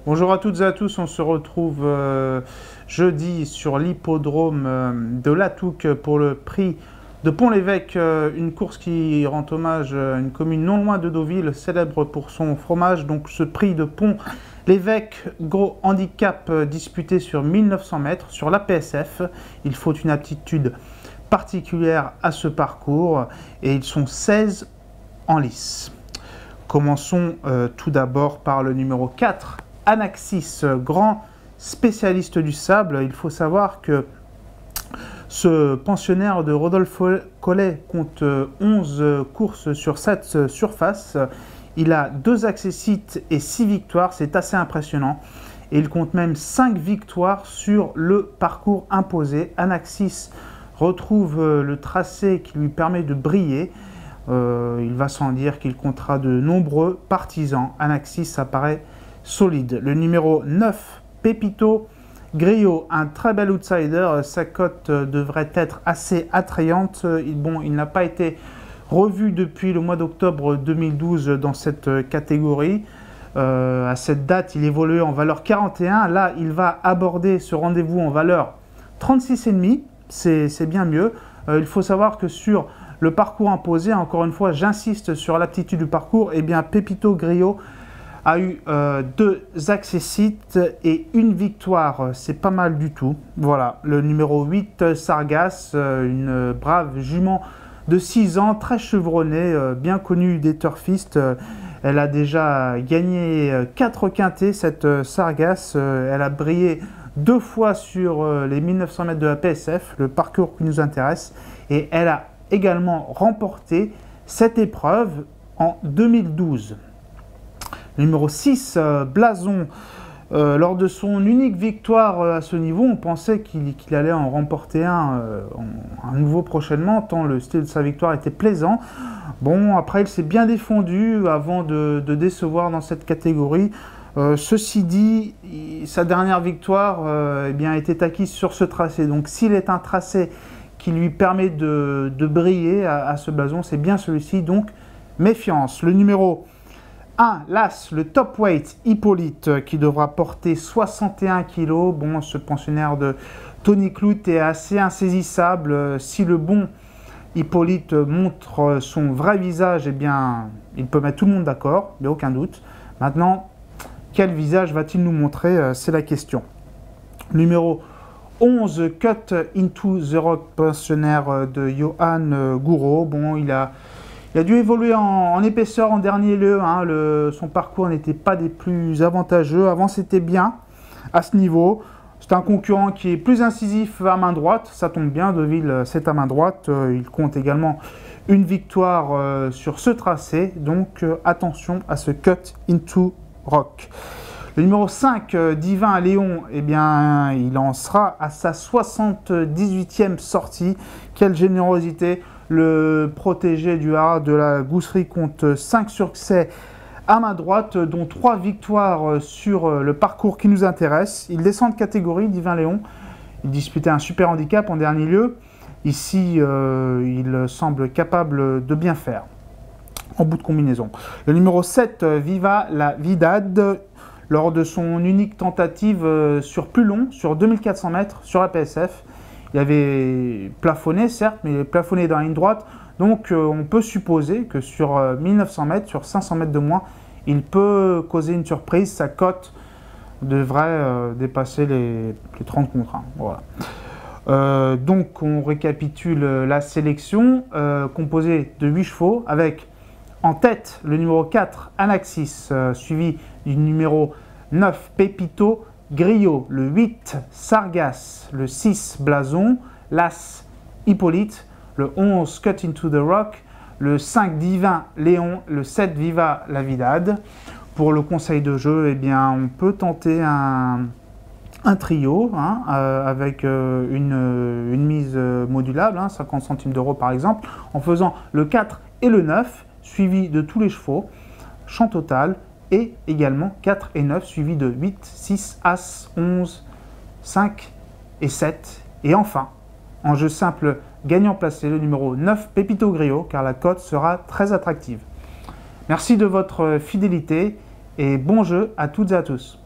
Bonjour à toutes et à tous, on se retrouve jeudi sur l'hippodrome de La Touque pour le prix de Pont-l'Évêque, une course qui rend hommage à une commune non loin de Deauville, célèbre pour son fromage. Donc ce prix de Pont-l'Évêque, gros handicap disputé sur 1900 mètres sur la PSF. Il faut une aptitude particulière à ce parcours et ils sont 16 en lice. Commençons tout d'abord par le numéro 4, Anaxis, grand spécialiste du sable. Il faut savoir que ce pensionnaire de Rodolphe Collet compte 11 courses sur 7 surfaces. Il a 2 accessites et 6 victoires, c'est assez impressionnant. Et il compte même 5 victoires sur le parcours imposé. Anaxis retrouve le tracé qui lui permet de briller. Il va sans dire qu'il comptera de nombreux partisans. Anaxis apparaît solide. Le numéro 9, Pépito Grillo, un très bel outsider. Sa cote devrait être assez attrayante. Il n'a pas été revu depuis le mois d'octobre 2012 dans cette catégorie. À cette date, il évoluait en valeur 41. Là, il va aborder ce rendez-vous en valeur 36,5. C'est bien mieux. Il faut savoir que sur le parcours imposé, encore une fois, j'insiste sur l'aptitude du parcours, eh bien, Pépito Grillo a eu 2 accessites et 1 victoire. C'est pas mal du tout. Voilà, le numéro 8, Sargas, une brave jument de 6 ans, très chevronnée, bien connue des turfistes. Elle a déjà gagné 4 quintets, cette Sargas. Elle a brillé 2 fois sur les 1900 mètres de la PSF, le parcours qui nous intéresse. Et elle a également remporté cette épreuve en 2012. Numéro 6, Blason. Lors de son unique victoire à ce niveau, on pensait qu'il allait en remporter un nouveau prochainement, tant le style de sa victoire était plaisant. Bon, après, il s'est bien défendu avant de décevoir dans cette catégorie. Ceci dit, sa dernière victoire était acquise sur ce tracé. Donc, s'il est un tracé qui lui permet de briller à ce blason, c'est bien celui-ci. Donc, méfiance. Le numéro 1, l'As, le top weight, Hippolyte, qui devra porter 61 kg. Bon, ce pensionnaire de Tony Clout est assez insaisissable. Si le bon Hippolyte montre son vrai visage, eh bien, il peut mettre tout le monde d'accord, il n'y a aucun doute. Maintenant, quel visage va-t-il nous montrer? C'est la question. Numéro 11, Cut into the Rock, pensionnaire de Johan Gouraud. Bon, il a dû évoluer en épaisseur en dernier lieu. Son parcours n'était pas des plus avantageux. Avant, c'était bien à ce niveau. C'est un concurrent qui est plus incisif à main droite. Ça tombe bien, Deauville, c'est à main droite. Il compte également 1 victoire sur ce tracé. Donc, attention à ce Cut into Rock. Le numéro 5, Divin Léon, eh bien, il en sera à sa 78e sortie. Quelle générosité! Le protégé du haras de la Gousserie compte 5 succès à main droite, dont 3 victoires sur le parcours qui nous intéresse. Il descend de catégorie, Divin Léon. Il disputait un super handicap en dernier lieu. Ici, il semble capable de bien faire en bout de combinaison. Le numéro 7, Viva la Vidad, lors de son unique tentative sur plus long, sur 2400 mètres, sur la PSF. Il avait plafonné, certes, mais il est plafonné dans la ligne droite. Donc, on peut supposer que sur 1900 mètres, sur 500 mètres de moins, il peut causer une surprise. Sa cote devrait dépasser les 30 contre 1. Voilà. Donc, on récapitule la sélection composée de 8 chevaux avec en tête le numéro 4, Anaxis, suivi du numéro 9, Pépito Grillo, le 8, Sargas, le 6, Blason, l'As, Hippolyte, le 11, Cut into the Rock, le 5, Divin Léon, le 7, Viva la Vidad. Pour le conseil de jeu, eh bien, on peut tenter un trio avec une mise modulable, 50 centimes d'euros par exemple, en faisant le 4 et le 9, suivi de tous les chevaux, champ total, et également 4 et 9, suivi de 8, 6, As, 11, 5 et 7. Et enfin, en jeu simple gagnant placé, le numéro 9, Pépito Grillo, car la cote sera très attractive. Merci de votre fidélité et bon jeu à toutes et à tous.